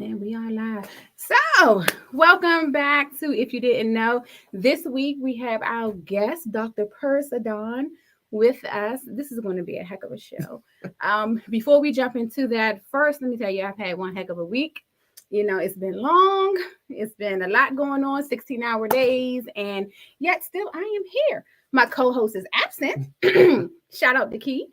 And we are live. So, welcome back to If You Didn't Know. This week we have our guest, Dr. Adon, with us. This is going to be a heck of a show. Before we jump into that, first, let me tell you, I've had one heck of a week. It's been long. It's been a lot going on, 16-hour days, and yet still I am here. My co-host is absent. Shout out to Key.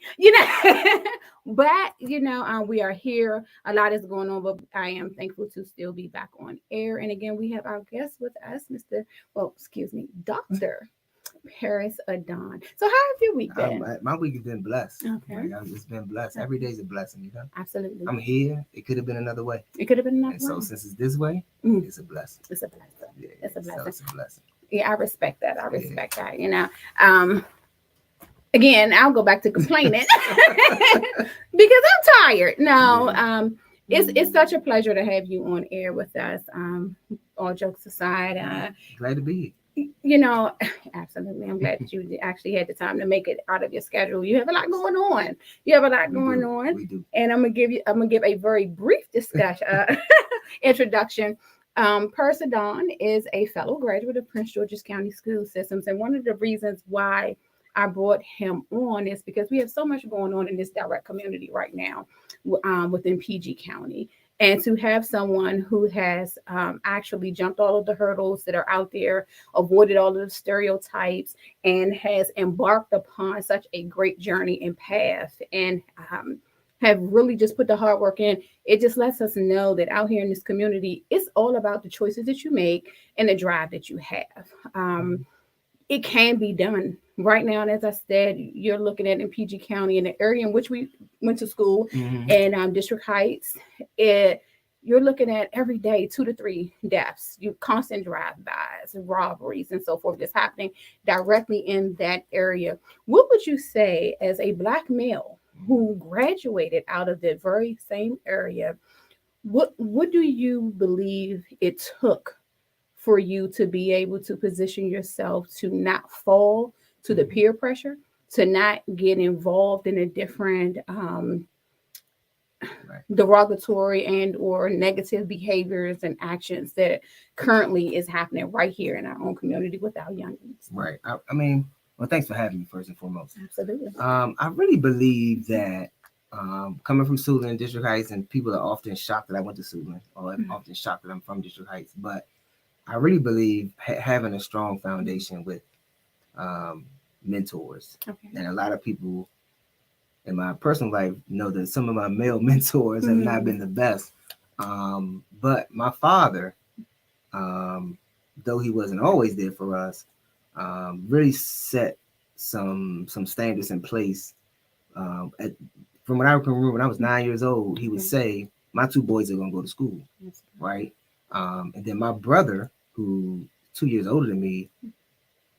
But we are here. A lot is going on, but I am thankful to still be back on air. And again, we have our guest with us, Dr. Paris Adon. So how have your week been? My week has been blessed. Okay. It's been blessed. Every day is a blessing, Absolutely. I'm here. It could have been another way. It could have been another way. So since it's this way, it's a blessing. It's a blessing. Yeah, it's a blessing. So it's a blessing. Yeah, I respect that. that. Again, I'll go back to complaining because I'm tired. No, it's such a pleasure to have you on air with us. All jokes aside, glad to be here. Absolutely. I'm glad that you actually had the time to make it out of your schedule. You have a lot going on. We do. And I'm gonna give a very brief discussion introduction. Paris Adon is a fellow graduate of Prince George's County School Systems, and one of the reasons why I brought him on is because we have so much going on in this direct community right now within PG County. And to have someone who has actually jumped all of the hurdles that are out there, avoided all of the stereotypes, and has embarked upon such a great journey and path, and have really just put the hard work in, it just lets us know that out here in this community, it's all about the choices that you make and the drive that you have. It can be done right now. And as I said, you're looking at in PG County, in the area in which we went to school, and District Heights, you're looking at every day 2 to 3 deaths, constant drive-bys, robberies, and so forth that's happening directly in that area. What would you say as a Black male who graduated out of the very same area? What do you believe it took for you to be able to position yourself to not fall to the peer pressure, to not get involved in a different derogatory and or negative behaviors and actions that currently is happening right here in our own community with our youngins? Right. Well, thanks for having me first and foremost. Absolutely. I really believe that coming from Suitland, District Heights, and people are often shocked that I went to Suitland, or often shocked that I'm from District Heights, but I really believe having a strong foundation with mentors. Okay. And a lot of people in my personal life know that some of my male mentors have not been the best. But my father, though he wasn't always there for us, really set some standards in place. From what I can remember, when I was 9 years old, he would say, "My 2 boys are going to go to school," right? And then my brother, who 2 years older than me,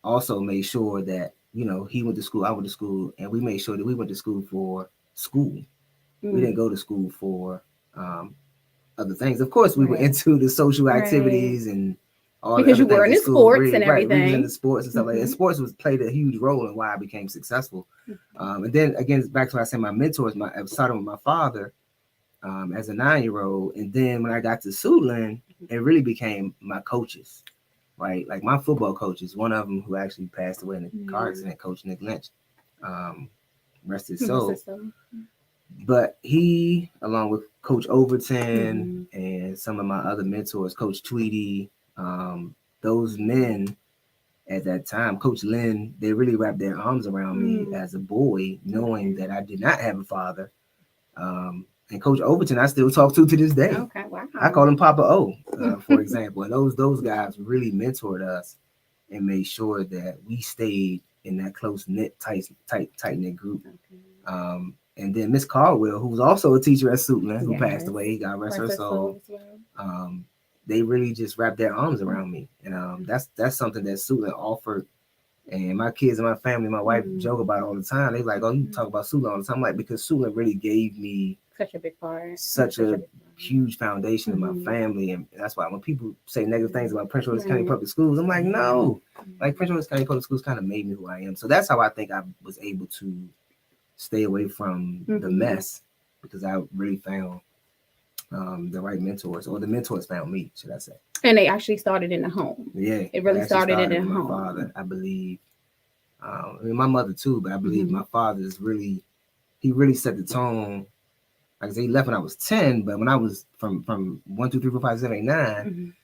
also made sure that, he went to school, I went to school, and we made sure that we went to school for school. We didn't go to school for other things. Of course, we were into the social activities and all because you were in the sports really, and everything. We was in the sports and stuff like that. Sports played a huge role in why I became successful. And then again, back to what I said, my mentors, I started with my father as a 9-year-old. And then when I got to Suitland, it really became my coaches, right? Like my football coaches, one of them who actually passed away in a car accident, Coach Nick Lynch, rest his soul. But he, along with Coach Overton and some of my other mentors, Coach Tweedy, those men at that time, Coach Lynn, they really wrapped their arms around me as a boy, knowing that I did not have a father. And Coach Overton, I still talk to this day. Okay, wow. I call him Papa O, for example. And those guys really mentored us and made sure that we stayed in that close-knit, tight-knit group. And then Miss Caldwell, who was also a teacher at Suitland, who passed away, God rest her soul. They really just wrapped their arms around me. And that's something that Suitland offered. And my kids and my family, my wife joke about it all the time. They like, "Oh, you talk about Suitland all the time." I'm like, because Suitland really gave me such a big part, such a huge foundation in my family. And that's why when people say negative things about Prince George's County Public Schools, I'm like, no, like Prince George's County Public Schools kind of made me who I am. So that's how I think I was able to stay away from the mess, because I really found the right mentors, or the mentors found me, should I say. And they actually started in the home. Yeah, It really I actually started in the with my home. father, I believe. I mean, my mother too, but I believe Mm-hmm. my father is really, he really set the tone. Like I said, he left when I was 10, but when I was from 1, 2, 3, 4, 5, 7, 8, 9,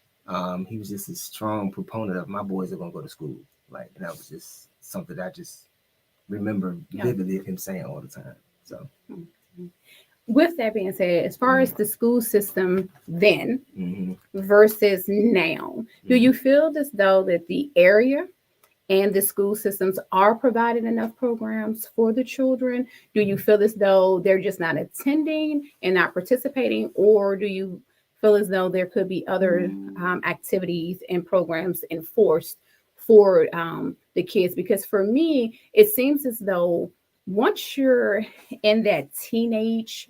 he was just a strong proponent of my boys are gonna go to school. Like, and that was just something that I just remember vividly of him saying all the time. So, with that being said, as far as the school system then mm-hmm. versus now, do you feel as though that the area and the school systems are providing enough programs for the children? Do you feel as though they're just not attending and not participating, or do you feel as though there could be other activities and programs enforced for the kids? Because for me, it seems as though once you're in that teenage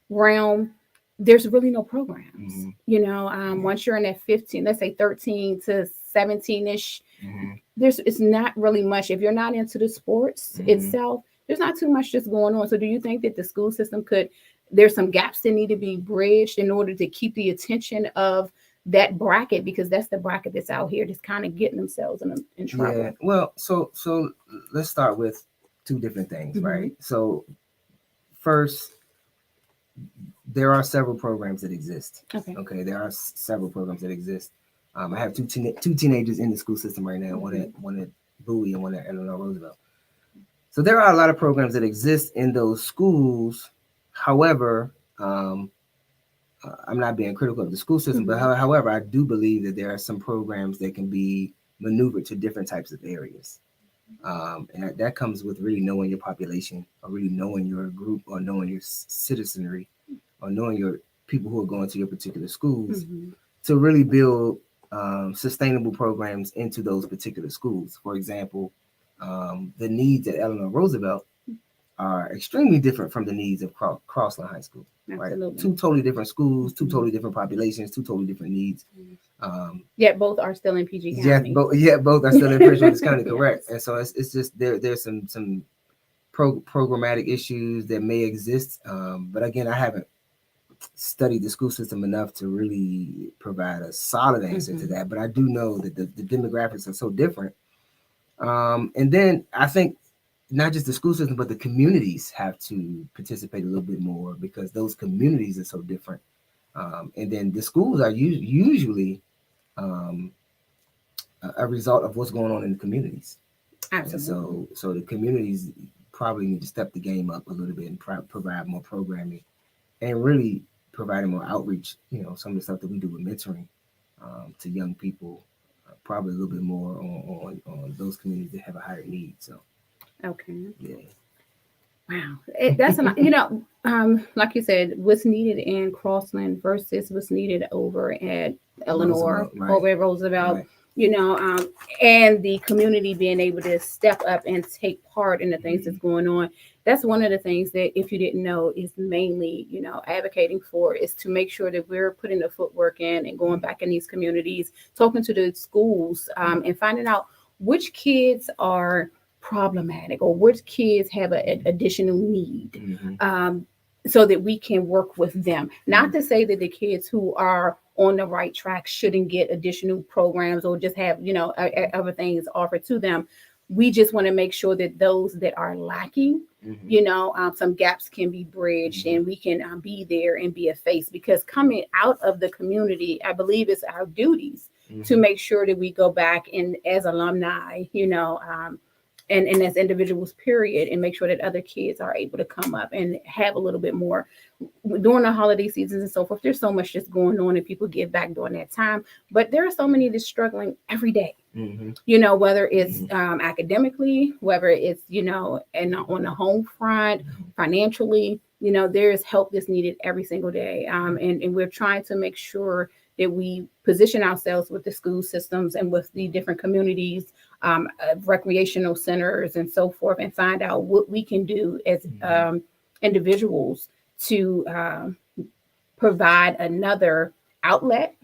realm, there's really no programs. Once you're in that 15, let's say 13 to 17ish, there's it's not really much. If you're not into the sports itself, there's not too much just going on. So do you think that the school system there's some gaps that need to be bridged in order to keep the attention of that bracket, because that's the bracket that's out here just kind of getting themselves in trouble? Yeah, well, so let's start with two different things, right? So first, there are several programs that exist. Okay, there are several programs that exist. I have two teenagers in the school system right now, one at Bowie and one at Eleanor Roosevelt. So there are a lot of programs that exist in those schools. However, I'm not being critical of the school system, but however, I do believe that there are some programs that can be maneuvered to different types of areas. And that comes with really knowing your population, or really knowing your group, or knowing your citizenry, or knowing your people who are going to your particular schools, to really build sustainable programs into those particular schools. For example, the needs at Eleanor Roosevelt are extremely different from the needs of Crossland High School. Absolutely. Right? Two totally different schools, two totally different populations, two totally different needs. Yet both are still in PG County. Both are still in Prince George's County, correct. And so it's just there's some programmatic issues that may exist. But again, I haven't studied the school system enough to really provide a solid answer to that. But I do know that the demographics are so different. And then I think not just the school system, but the communities have to participate a little bit more, because those communities are so different. And then the schools are usually a result of what's going on in the communities. Absolutely. And so the communities probably need to step the game up a little bit and provide more programming, and really providing more outreach. Some of the stuff that we do with mentoring to young people, probably a little bit more on those communities that have a higher need. So, okay. Yeah. Wow. That's like you said, what's needed in Crossland versus what's needed over at Eleanor, over at Roosevelt. Right. And the community being able to step up and take part in the things that's going on. That's one of the things that, if you didn't know, is mainly, advocating for, is to make sure that we're putting the footwork in and going back in these communities, talking to the schools, and finding out which kids are problematic or which kids have an additional need, so that we can work with them. Not to say that the kids who are on the right track shouldn't get additional programs or just have other things offered to them. We just want to make sure that those that are lacking, some gaps can be bridged, and we can be there and be a face. Because coming out of the community, I believe it's our duties to make sure that we go back and, as alumni, and as individuals, period, and make sure that other kids are able to come up and have a little bit more during the holiday seasons and so forth. There's so much just going on, and people give back during that time. But there are so many that's struggling every day. Whether it's academically, whether it's and on the home front, financially, there's help that's needed every single day. And we're trying to make sure that we position ourselves with the school systems and with the different communities, recreational centers and so forth, and find out what we can do as individuals to provide another outlet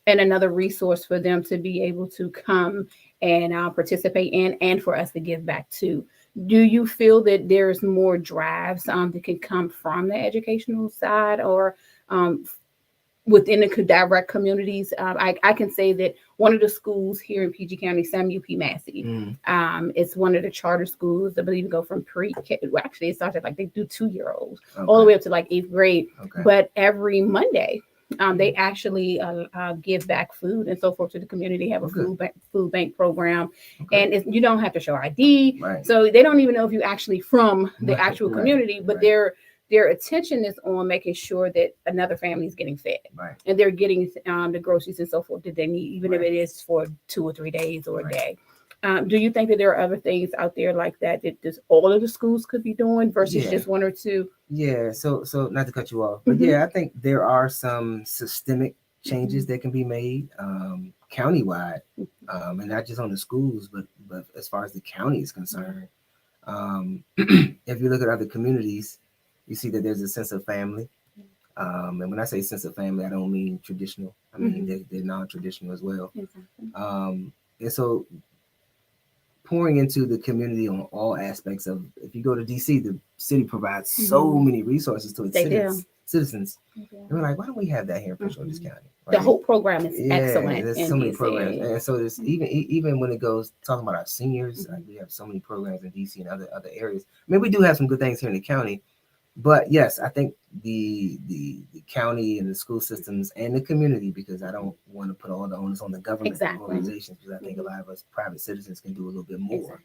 and another resource for them to be able to come and participate in, and for us to give back to. Do you feel that there's more drives that can come from the educational side, or within the direct communities. I can say that one of the schools here in PG County, Sam UP Massey, it's one of the charter schools. I believe go from well, actually it started like they do 2-year-olds all the way up to like 8th grade. But every Monday, they actually give back food and so forth to the community. Have a food bank program, and you don't have to show ID, so they don't even know if you're actually from the actual community, but their attention is on making sure that another family is getting fed, and they're getting the groceries and so forth that they need, even if it is for 2 or 3 days or a day. Do you think that there are other things out there like that just all of the schools could be doing versus just 1 or 2? Yeah. So not to cut you off, but I think there are some systemic changes that can be made countywide, and not just on the schools, but as far as the county is concerned. If you look at other communities, you see that there's a sense of family. And when I say sense of family, I don't mean traditional. I mean they're non-traditional as well. And so pouring into the community on all aspects of, if you go to DC, the city provides so many resources to its citizens. And we're like, why don't we have that here in Prince George's County? Right? The whole program is excellent. There's so many programs. And so there's even when it goes talking about our seniors, like we have so many programs in DC and other areas. I mean, we do have some good things here in the county. But yes, I think the county and the school systems and the community, because I don't want to put all the onus on the government organizations, because I think a lot of us private citizens can do a little bit more.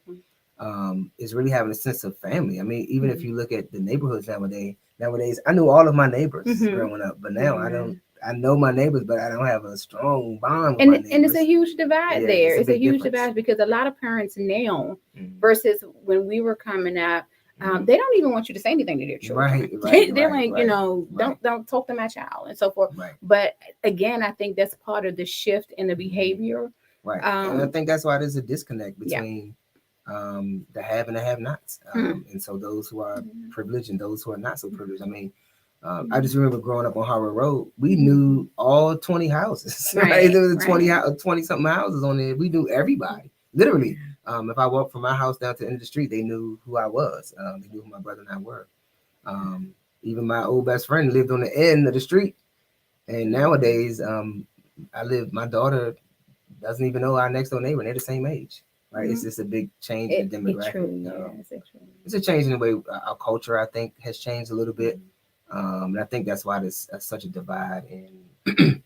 Is really having a sense of family. I mean, even if you look at the neighborhoods nowadays, I knew all of my neighbors growing up, but now I don't. I know my neighbors, but I don't have a strong bond with my neighbors. And it's a huge divide there. It's a huge divide because a lot of parents now versus when we were coming up, they don't even want you to say anything to their children. They're like, don't talk to my child and so forth. But again, I think that's part of the shift in the behavior. And I think that's why there's a disconnect between the have and the have-nots. And so those who are privileged and those who are not so privileged. I mean, I just remember growing up on Harvard Road, we knew all 20 houses. There was 20 something houses on there. We knew everybody, literally. If I walked from my house down to the end of the street, they knew who I was. They knew who my brother and I were. Even my old best friend lived on the end of the street. And nowadays, my daughter doesn't even know our next door neighbor, and they're the same age. Right? It's just a big change in the demographic. It's a change in the way our culture, I think, has changed a little bit. And I think that's why there's such a divide in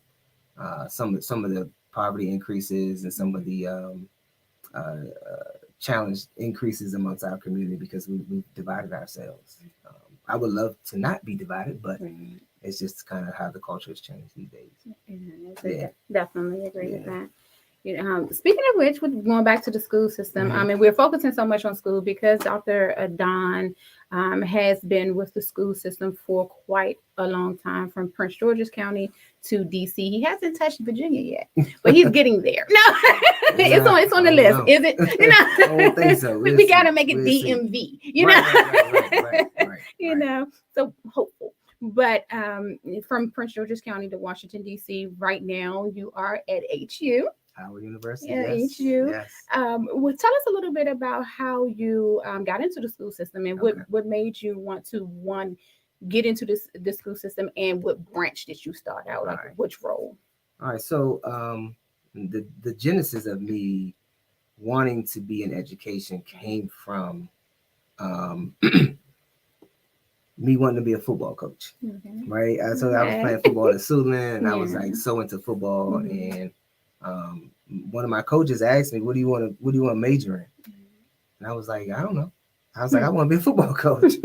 some of the poverty increases and some of the challenge increases amongst our community, because we've divided ourselves. I would love to not be divided, but it's just kind of how the culture has changed these days. Definitely agree with that. Speaking of which, going back to the school system, I mean, we're focusing so much on school because Dr. Adon has been with the school system for quite a long time, from Prince George's County to DC. He hasn't touched Virginia yet, but he's getting there. No, it's on the list. Know. Is it? I don't think so. We got to make it DMV. Right. Know, so hopeful. But from Prince George's County to Washington, D.C., right now you are at HU. Howard University. HU. Yes. Well, tell us a little bit about how you got into the school system and what made you want to get into the school system, and what branch did you start out? Like which role? All right. So the genesis of me wanting to be in education came from me wanting to be a football coach. Right. So I was playing football at Suitland, and I was like so into football, and one of my coaches asked me, what do you want to major in? And I was like, I don't know. I was like, I want to be a football coach.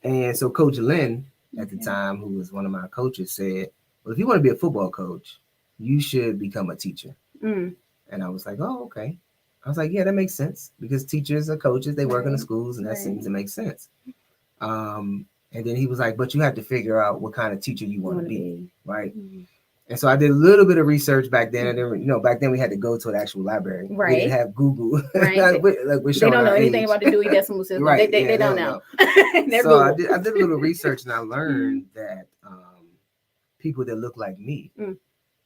And so Coach Lynn at the time, who was one of my coaches, said, well, if you want to be a football coach, you should become a teacher. And I was like, oh, okay. I was like, yeah, that makes sense, because teachers are coaches. They work in the schools, and that seems to make sense. And then he was like, but you have to figure out what kind of teacher you want to be. Right. And so I did a little bit of research back then. And then, back then we had to go to an actual library. Right. We didn't have Google. Right. They don't know anything about the Dewey Decimal System. Right. They don't know. So I did a little research, and I learned that people that look like me,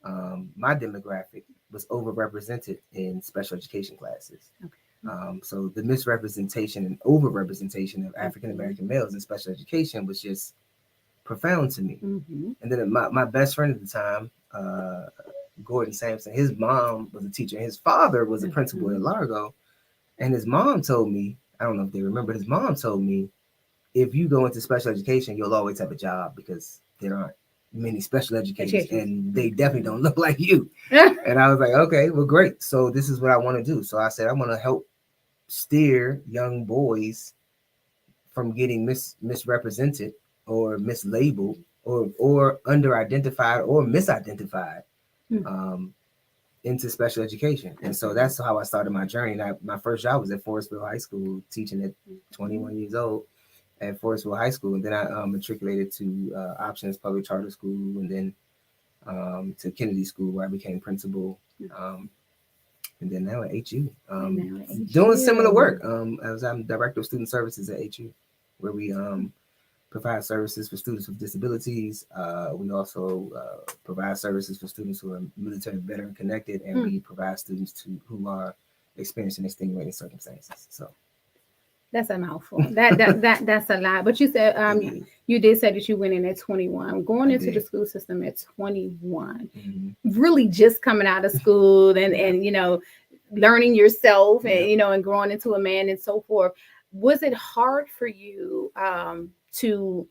my demographic was overrepresented in special education classes. So the misrepresentation and overrepresentation of African American males in special education was just profound to me. And then my best friend at the time, Gordon Sampson, his mom was a teacher. His father was a principal at Largo. And his mom told me, I don't know if they remember, his mom told me, if you go into special education, you'll always have a job because there aren't many special educators and they definitely don't look like you. And I was like, okay, well, great. So this is what I want to do. So I said, I want to help steer young boys from getting misrepresented or mislabeled or under-identified or misidentified into special education. And so that's how I started my journey. And my first job was at Forestville High School, teaching at 21 years old at Forestville High School. And then I matriculated to Options Public Charter School, and then to Kennedy School, where I became principal. And then now at HU, doing similar work. As I'm director of student services at HU, where we provide services for students with disabilities. We also provide services for students who are military veteran connected, and we provide students who are experiencing extenuating circumstances. So that's a mouthful. That's a lot. But you said you did say that you went in at 21. Going into the school system at 21, really just coming out of school and you know, learning yourself and you know, and growing into a man and so forth. Was it hard for you to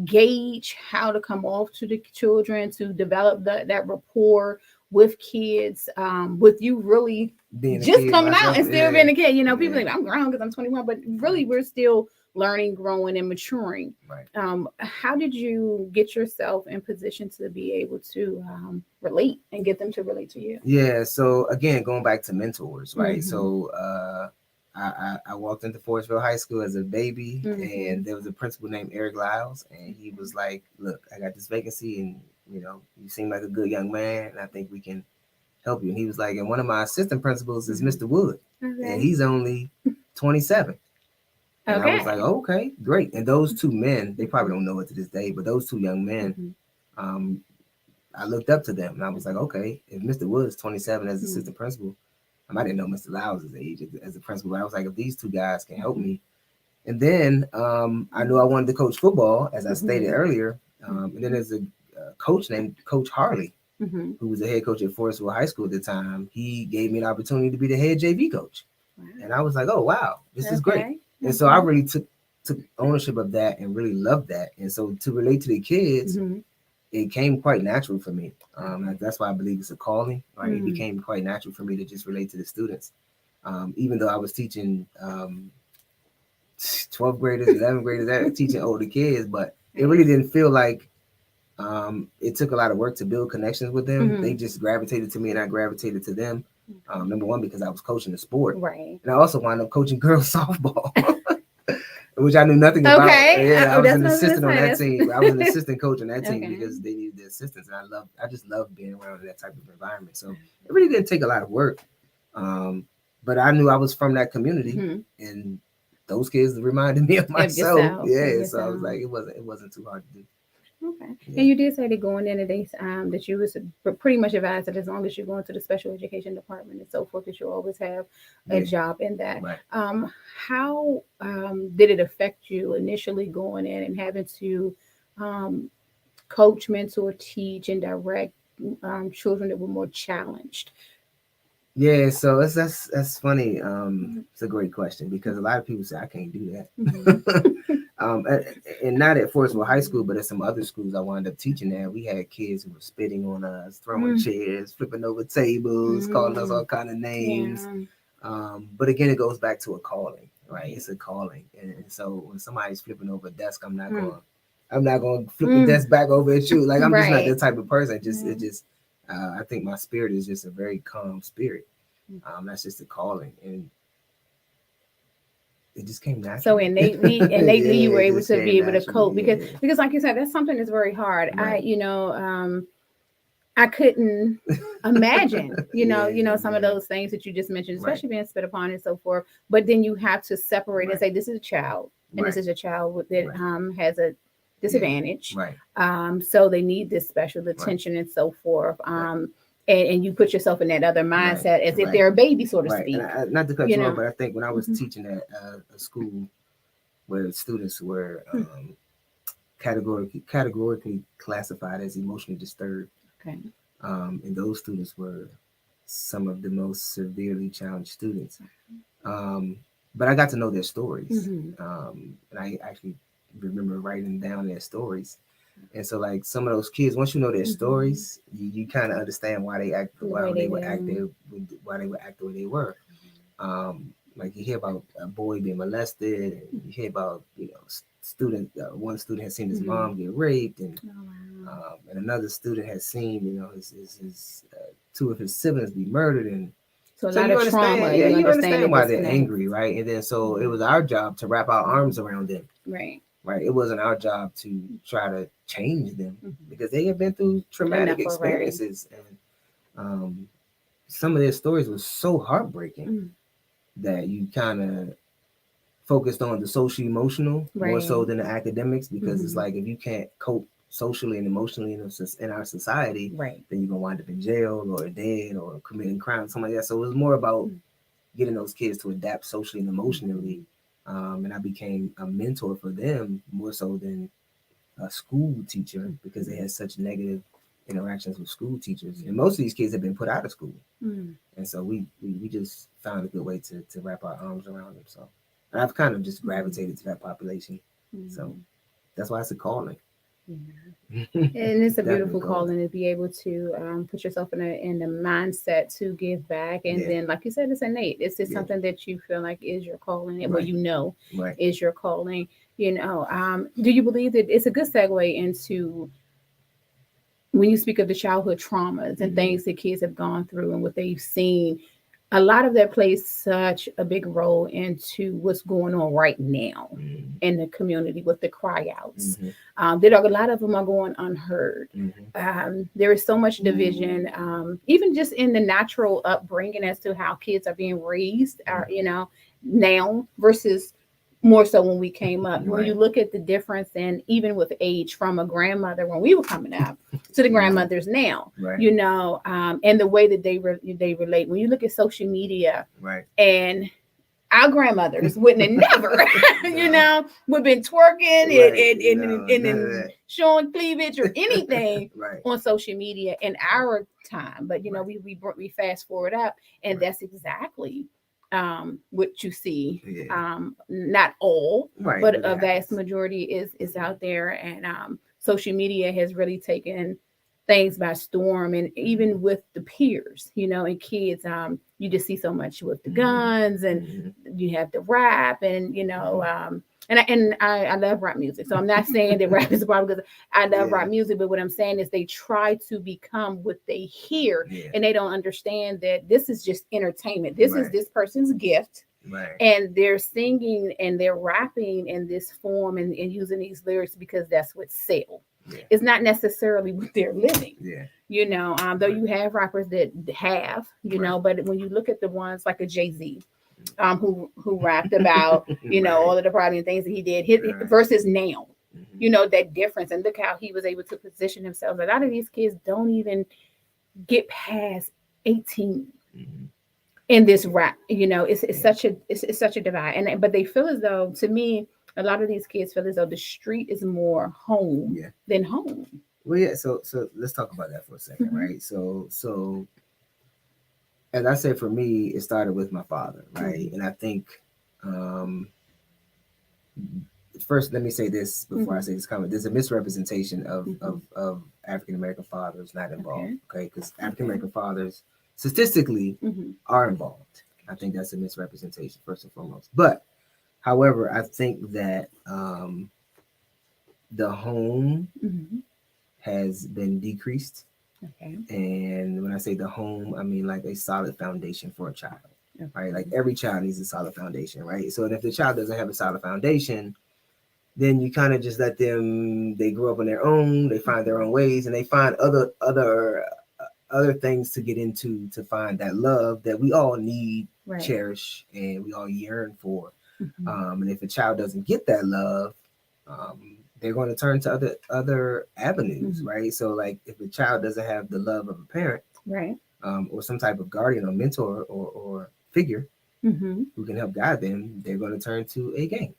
gauge how to come off to the children, to develop that rapport with kids, with you really being just coming out and still being a kid? You know, people think I'm grown because I'm 21, but really we're still learning, growing, and maturing. Right. How did you get yourself in position to be able to relate and get them to relate to you? Yeah. So again, going back to mentors, right? So I walked into Forestville High School as a baby, and there was a principal named Eric Lyles, and he was like, look, I got this vacancy, and you know, you seem like a good young man, and I think we can help you. And he was like, and one of my assistant principals is Mr. Wood, and he's only 27. And I was like, okay, great. And those two men, they probably don't know it to this day, but those two young men, I looked up to them, and I was like, okay, if Mr. Wood is 27 as assistant principal, I didn't know Mr. Lyles' age as a principal, but I was like, if these two guys can help me. And then I knew I wanted to coach football, as I stated earlier. And then there's a coach named Coach Harley, who was the head coach at Forestville High School at the time. He gave me an opportunity to be the head JV coach. And I was like, oh, wow, this is great. And so I really took ownership of that and really loved that. And so to relate to the kids, it came quite natural for me. That's why I believe it's a calling, right? It became quite natural for me to just relate to the students. Even though I was teaching 12th graders, 11th graders, teaching older kids, but it really didn't feel like it took a lot of work to build connections with them. They just gravitated to me and I gravitated to them. Number one, because I was coaching the sport. Right. And I also wound up coaching girls softball. Which I knew nothing about. Yeah, I was an assistant on that team. I was an assistant coach on that team because they needed the assistants, and I just loved being around that type of environment. So it really didn't take a lot of work, but I knew I was from that community, and those kids reminded me of myself. So I was like, it wasn't too hard to do. Okay. Yeah. And you did say that going in today, that you was pretty much advised that as long as you go into the special education department and so forth, that you always have a job in that. Right. How did it affect you initially going in and having to coach, mentor, teach, and direct children that were more challenged? Yeah, so that's funny. It's a great question because a lot of people say I can't do that. And not at Forestville High School, but at some other schools I wound up teaching there. We had kids who were spitting on us, throwing chairs, flipping over tables, calling us all kind of names. Yeah. But again, it goes back to a calling, right? It's a calling, and so when somebody's flipping over a desk, I'm not going to flip the desk back over at you. Like I'm just not that type of person. I think my spirit is just a very calm spirit. That's just a calling, and it just came natural. So innately you were able to be able to cope because like you said, that's something that's very hard. Right. I couldn't imagine, some of those things that you just mentioned, especially being spit upon and so forth. But then you have to separate and say, this is a child, and this is a child that has a disadvantage. Right. So they need this special attention and so forth. And you put yourself in that other mindset as if they're a baby, so to speak. And not to cut you off, but I think when I was teaching at a school where students were categorically classified as emotionally disturbed. Okay. And those students were some of the most severely challenged students. Um, but I got to know their stories, and I actually remember writing down their stories. And so, like some of those kids, once you know their stories, you kind of understand why they act, The way they do. why they would act the way they were. Like you hear about a boy being molested, and you hear about student. One student has seen his mom get raped, Oh, wow. and another student has seen his two of his siblings be murdered, and So a so lot you of trauma. understand, yeah, You you understand the understand why they're disconnect. angry, right? And then so it was our job to wrap our arms around them, Right. right? It wasn't our job to try to change them because they have been through traumatic Enough already. experiences, and some of their stories were so heartbreaking that you kind of focused on the social emotional more so Right. than the academics, because it's like if you can't cope socially and emotionally in our society, Right. then you're gonna wind up in jail or dead or committing crime, something like that. So it was more about getting those kids to adapt socially and emotionally. And I became a mentor for them more so than a school teacher, because they had such negative interactions with school teachers. And most of these kids have been put out of school. And so we just found a good way to wrap our arms around them. So and I've kind of just gravitated to that population. So that's why it's a calling. And it's a beautiful Definitely calling. calling to be able to put yourself in the mindset to give back, and Yeah. then, like you said, it's innate. It's just Yeah. something that you feel like is your calling, and Right. Right. is your calling. Do you believe that it's a good segue into when you speak of the childhood traumas and things that kids have gone through and what they've seen? A lot of that plays such a big role into what's going on right now in the community with the cry outs. There are a lot of them are going unheard. There is so much division, even just in the natural upbringing as to how kids are being raised, now versus more so when we came up. When you look at the difference, and even with age, from a grandmother when we were coming up to the grandmothers now, and the way that they relate. When you look at social media, and our grandmothers wouldn't have never, would been twerking and showing cleavage or anything on social media in our time. But we fast forward up, and that's exactly what you see. Not all, but a vast majority is out there, and social media has really taken things by storm. And even with the peers, and kids, you just see so much with the guns, and you have the rap, and I love rap music. So I'm not saying that rap is a problem, because I love rap music, but what I'm saying is they try to become what they hear, and they don't understand that this is just entertainment. This is this person's gift. And they're singing and they're rapping in this form, and using these lyrics because that's what sells. It's not necessarily what they're living. Though you have rappers that have, but when you look at the ones like a Jay-Z, who rapped about, all of the pride and things that he did, versus now, that difference. And look how he was able to position himself. A lot of these kids don't even get past 18 in this rap. It's such a divide. And but they feel as though, to me, a lot of these kids feel as though the street is more home than home. Well, yeah. So let's talk about that for a second, right? So as I said, for me, it started with my father, right? And I think first, let me say this before I say this comment. There's a misrepresentation of African American fathers not involved, okay? Because African American fathers statistically are involved. I think that's a misrepresentation first and foremost. But however, I think that the home has been decreased. And when I say the home, I mean like a solid foundation for a child, right? Like every child needs a solid foundation, right? So if the child doesn't have a solid foundation, then you kind of just let them, they grow up on their own, they find their own ways, and they find other things to get into, to find that love that we all need, cherish, and we all yearn for. And if a child doesn't get that love, they're going to turn to other avenues, right? So like if a child doesn't have the love of a parent, or some type of guardian or mentor or figure who can help guide them, they're going to turn to a gang.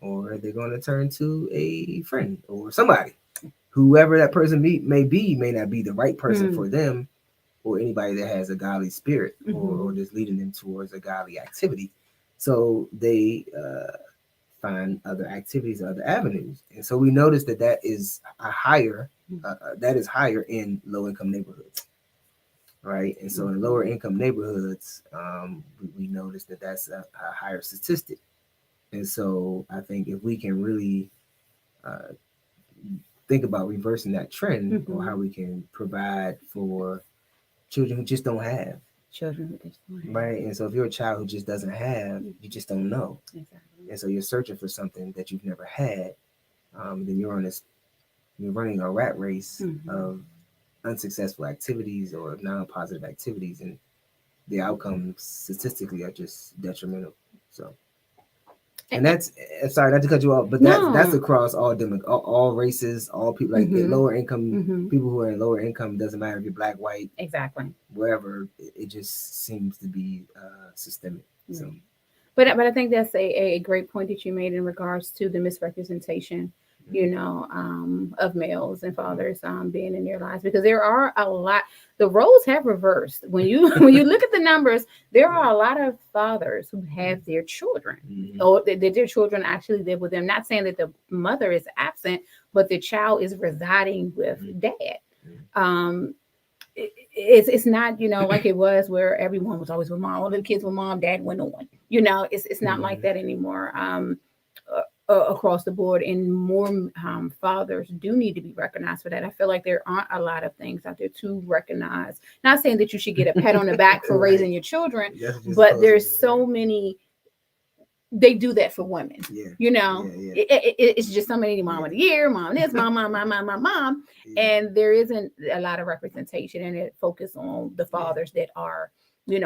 or they're going to turn to a friend or somebody. Whoever that person may be may not be the right person for them, or anybody that has a godly spirit, or just leading them towards a godly activity. So they find other activities, other avenues, and so we notice that that is higher in low income neighborhoods, right? And so in lower income neighborhoods, we notice that that's a higher statistic. And so I think if we can really uh, think about reversing that trend, or how we can provide for children who just don't have. Children who just don't have. Right. And so if you're a child who just doesn't have, you just don't know. Exactly. And so you're searching for something that you've never had. Then you're running a rat race of unsuccessful activities or non-positive activities, and the outcomes statistically are just detrimental. So, and that's sorry not to cut you off, but that's across all races, all people, like lower income people who are in lower income. Doesn't matter if you're black, white, exactly, wherever. It just seems to be systemic. Right. So, but I think that's a great point that you made in regards to the misrepresentation, of males and fathers being in their lives, because there are a lot. The roles have reversed. When you when you look at the numbers, there are a lot of fathers who have their children, or that their children actually live with them. Not saying that the mother is absent, but the child is residing with dad. It's not like it was where everyone was always with mom. All the kids with mom, dad went on. It's not like that anymore. Across the board, and more fathers do need to be recognized for that. I feel like there aren't a lot of things out there to recognize. Not saying that you should get a pat on the back for raising your children, but there's so many. They do that for women. It's just somebody, mom of the year, mom this, mom, and there isn't a lot of representation, and it focus on the fathers that are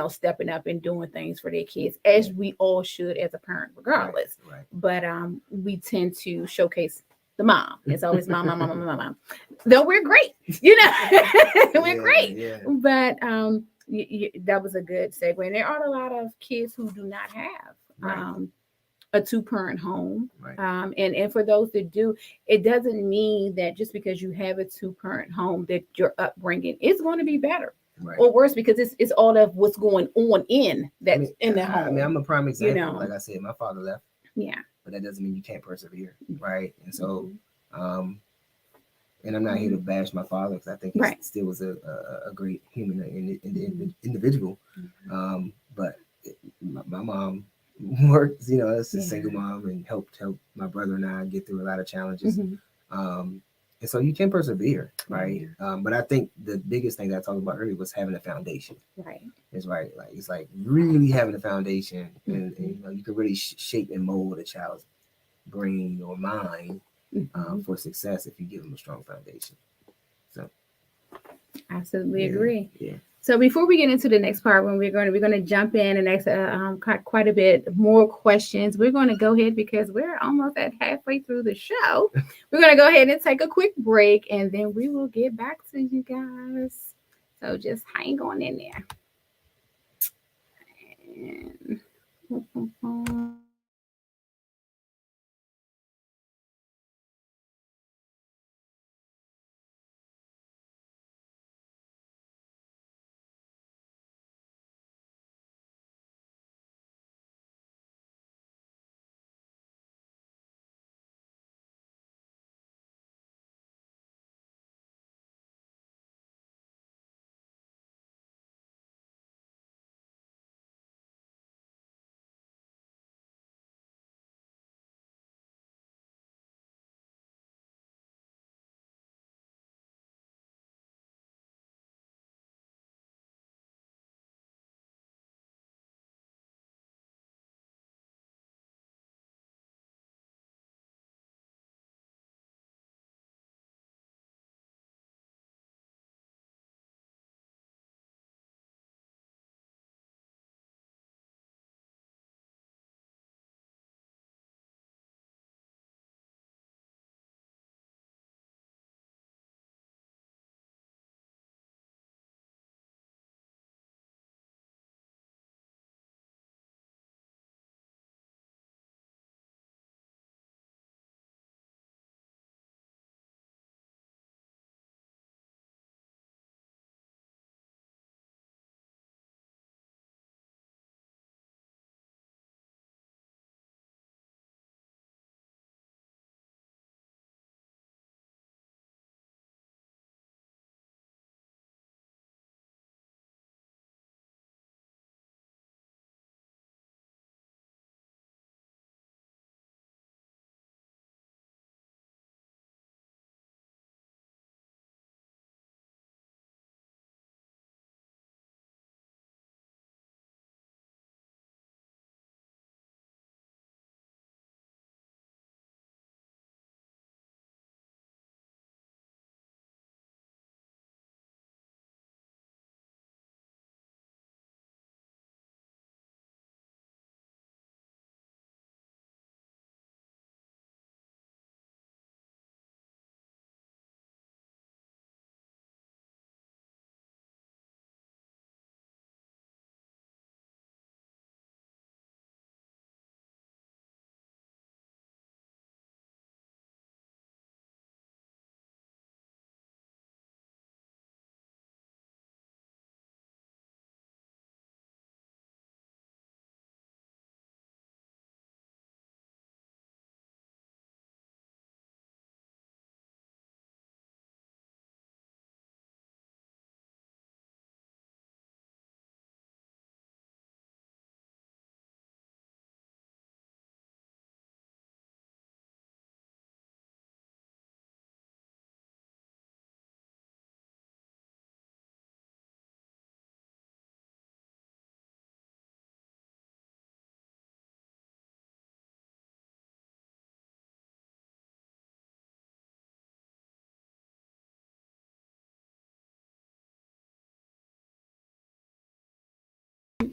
stepping up and doing things for their kids, as we all should as a parent regardless. Right. But we tend to showcase the mom. It's always mom. Though we're great, we're great. But that was a good segue. And there are a lot of kids who do not have a two-parent home. And for those that do, it doesn't mean that just because you have a two-parent home that your upbringing is going to be better. Or worse, because it's all of what's going on in that in the home. I'm a prime example. Like I said, my father left. Yeah. But that doesn't mean you can't persevere, right? And so, and I'm not here to bash my father, because I think he still was a great human individual. But my mom worked, as a single mom, and helped my brother and I get through a lot of challenges. And so you can persevere, right? But I think the biggest thing that I talked about earlier was having a foundation. Right. It's right. Like it's like really having a foundation, and you can really shape and mold a child's brain or mind for success if you give them a strong foundation. So, absolutely agree. Yeah. So before we get into the next part, when we're going to jump in and ask quite a bit more questions, we're going to go ahead, because we're almost at halfway through the show. We're going to go ahead and take a quick break, and then we will get back to you guys. So just hang on in there. And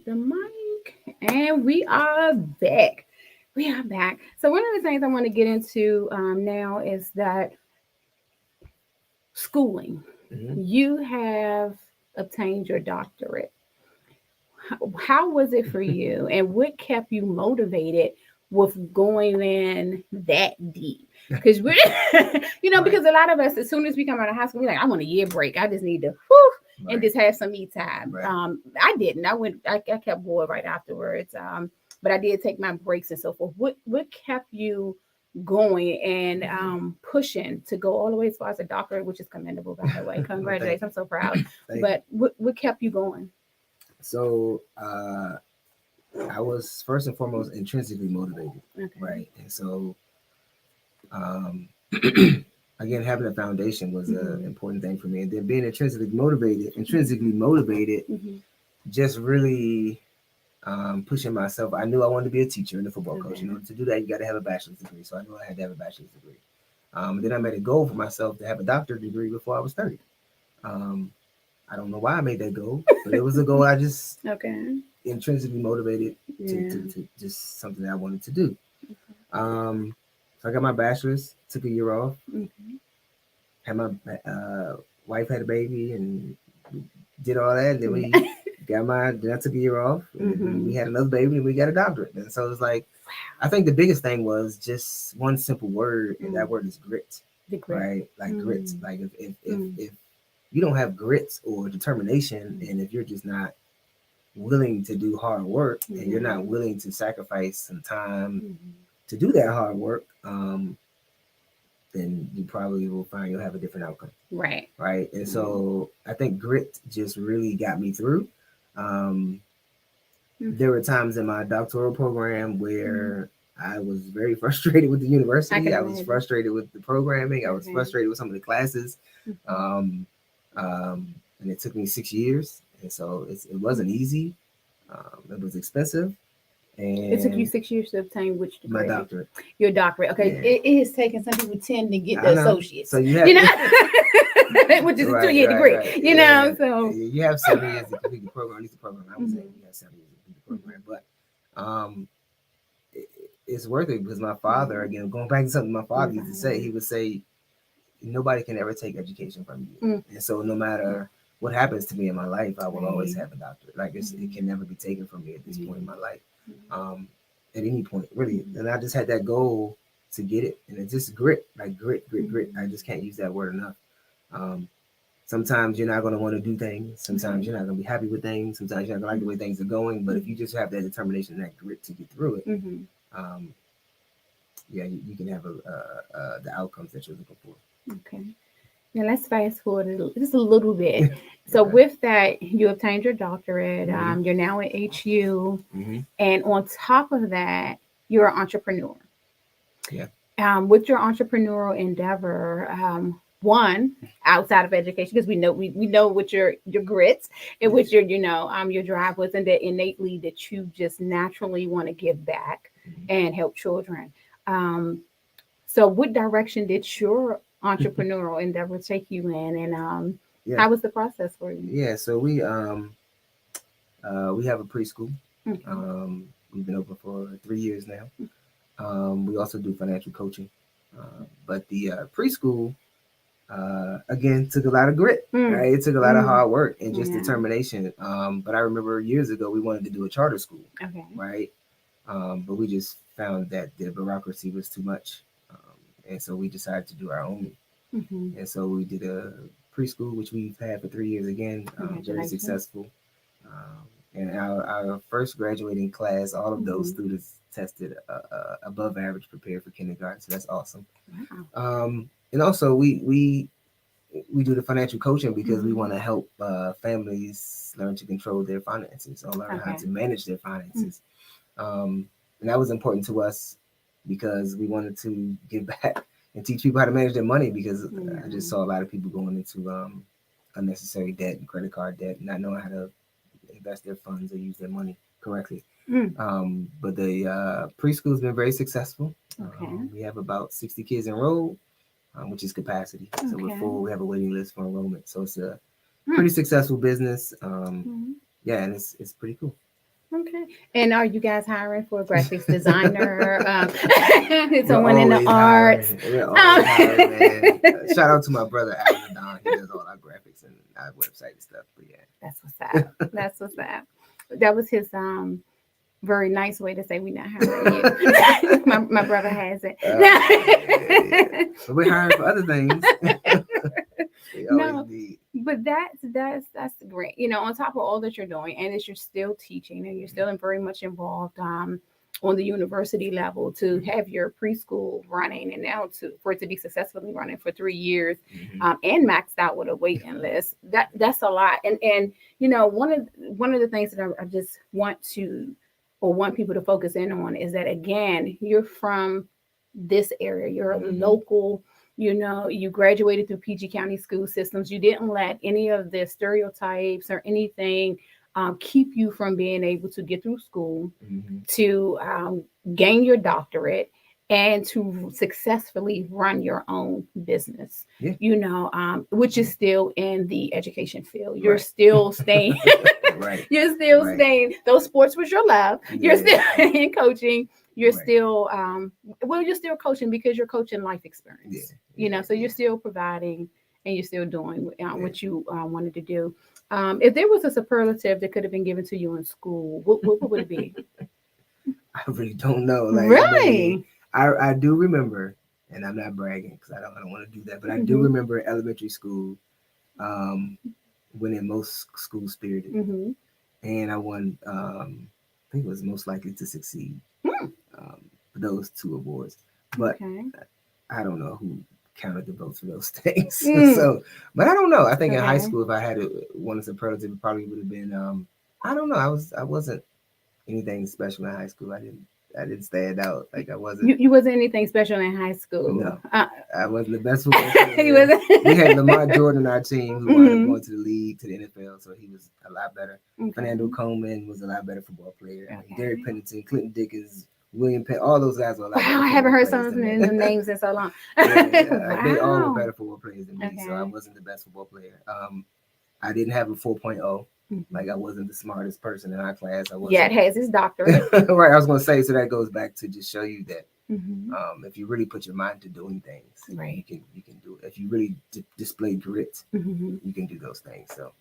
the mic. And we are back. We are back. So one of the things I want to get into now is that schooling. Mhm. You have obtained your doctorate. How was it for you, and what kept you motivated with going in that deep? Because we're, Right. because a lot of us, as soon as we come out of high school, we're like, I want a year break. I just need to, whew, and Right. just have some me time. Right. I didn't. I kept bored right afterwards. But I did take my breaks and so forth. What kept you going and pushing to go all the way as far as a doctorate, which is commendable, by the way. Well, thank Congratulations. you. I'm so proud. Thank you. But what kept you going? So I was first and foremost intrinsically motivated, Okay. right? And so um, again, having a foundation was an Mhm. important thing for me. And then being intrinsically motivated, Mhm. just really pushing myself. I knew I wanted to be a teacher and a football coach. In Okay. order to do that, you got to have a bachelor's degree. So I knew I had to have a bachelor's degree. Then I made a goal for myself to have a doctorate degree before I was 30. Um, I don't know why I made that goal, but it was a goal I just Okay. intrinsically motivated Yeah. to just something that I wanted to do. Um, so I got my bachelor's, took a year off, Okay. had my wife had a baby, and did all that. And then Yeah. then I took a year off, and then we Mhm. had another baby, and we got a doctorate. And so it's like, I think the biggest thing was just one simple word, and that Mm. word is grit, The grit. right? Like grit. Mm. Like Mm. if you don't have grit or determination, Mm. and if you're just not willing to do hard work, and you're not Mhm. willing to sacrifice some time Mhm. to do that hard work, then you probably will find you'll have a different outcome, Right. right? And Right. so I think grit just really got me through. Um, Mm. there were times in my doctoral program Mm. where I was very frustrated with the I university. can I was imagine. frustrated with the programming. I was Okay. frustrated with some of the classes. Mhm. Um, and it took me 6 years. And so it wasn't easy. It was expensive. It took you And 6 years to obtain which my degree? doctorate, Your doctorate. Okay. yeah, It has taken some people 10 to get I the know. So associates. you have, You know, which is a right, 2 year right, degree. right. You Yeah. know, so. You have 7 years to complete the program. At least the program I was in, Mhm. we had 7 years to complete the Mhm. program. But it, it's worth it because my father, Mhm. again, going back to something my Your father used to say, father. he would say, nobody can ever take education from you. Mm. And so no matter what happens to me in my life, I will always Right. have a doctorate. Like it Mhm. can never be taken from me at this point in Right. my life. Mhm. Um, at any point, really. Mhm. And I just had that goal to get it. And it's just grit, like grit. I Mhm. just can't use that word enough. Um, sometimes you're not going to want to do things. Sometimes Right. you're not going to be happy with things. Sometimes you're not going to like the way things are going. But if you Mhm. just have that determination and that grit to get through it, Mhm. um, yeah, you can have the outcomes that you're looking for. Okay. Now let's fast forward just a little bit. So Okay. with that, you obtained your doctorate. Mm-hmm. You're now at HU, Mm-hmm. and on top of that, you're an entrepreneur. Yeah. With your entrepreneurial endeavor, one outside of education, because we know what your grits and Yeah. what your drive was, and that innately that you just naturally want to give back and help children. Um, so, what direction did your Mm-hmm. entrepreneurial endeavor take you in, and Yeah. how was the process for you? Yeah. So we have a preschool. Okay. We've been open for 3 years now. We also do financial coaching. But the preschool again took a lot of grit. Mm, Right? It took a lot of mm, hard work and just yeah. determination. But I remember years ago we wanted to do a charter school, Okay. right? But we just found that the bureaucracy was too much, and so we decided to do our own. Hmm. And so we did a preschool, which we've had for 3 years again, very Congratulations. successful. And our first graduating class, all of those Hmm. students tested above average prepared for kindergarten. So that's awesome. Wow. And also we do the financial coaching because we Hmm. want to help families learn to control their finances or learn how Okay. to manage their Mm. finances. Um, and that was important to us because we wanted to give back and teach people how to manage their money because I just Yeah. saw a lot of people going into unnecessary debt and credit card debt, not knowing how to invest their funds or use their money correctly. Mm. But the preschool has been very successful. Okay. We have about 60 kids enrolled, which is capacity. So we're Okay. full. We have a waiting list for enrollment. So it's a Mm. pretty successful business. Mm. Yeah, and it's pretty cool. Okay. And are you guys hiring for a graphics designer? We're Someone in the always arts? hiring. We're always hiring, man. Shout out to my brother Adon. He does all our graphics and our website and stuff. But yeah. That's what's up. That's what's up. That was his very nice way to say we not hiring you. my brother has it. Yeah. But we're hiring for other things. We always No, need. but that's great. You know, on top of all that you're doing, and that you're still teaching, and you're still very much involved on the university level to have your preschool running, and now to for it to be successfully running for 3 years, and maxed out with a waiting list. That's a lot. And you know, one of the things that I just want to or want people to focus in on is that again, you're from this area, you're a local. You know, you graduated through PG County school systems. You didn't let any of the stereotypes or anything keep you from being able to get through school, to gain your doctorate, and to successfully run your own business. Yeah. You know, which is still in the education field. You're Right. still staying. Right. You're still Right. staying. Those sports was your love. You're still Yeah. in coaching. You're Right. still well, you're still coaching because you're coaching life experience. Yeah. You know, so Yeah. you're still providing and you're still doing Yeah. what you wanted to do. If there was a superlative that could have been given to you in school, what would it be? I really don't know. Like, I Really? mean, I do remember, and I'm not bragging because I don't want to do that, but I do Mhm. remember elementary school, um, winning most school spirited, Mm-hmm. and I won. I think it was most likely to succeed. Hmm. For those two awards, but Okay. I don't know who counted the votes for those things. Mm. So, but I don't know. I think in high Okay. school, if I had won a superlative, it probably would have been. I don't know. I wasn't anything special in high school. I didn't stand out. Like I wasn't. You wasn't anything special in high school. No, I wasn't the best football You player. wasn't. We had Lamar Jordan on our team who wound up Mhm. going to the league, to the NFL, so he was a lot better. Okay. Fernando Coleman was a lot better football player. I mean, Okay. Derek Pennington, Clinton Dickens, William Penn, all those guys were a lot better Wow, I football haven't heard players some of than them me. names in so long. Yeah, they all were Wow. better football players than me, so I Okay. wasn't the best football player. I didn't have a 4.0. Mhm. Like I wasn't the smartest person in our class. I Yeah, it wasn't. has his doctorate. Right, I was going to say. So that goes back to just show you that Mhm. if you really put your mind to doing things, Right. you can do it. If you really display grit, Mhm. you can do those things. So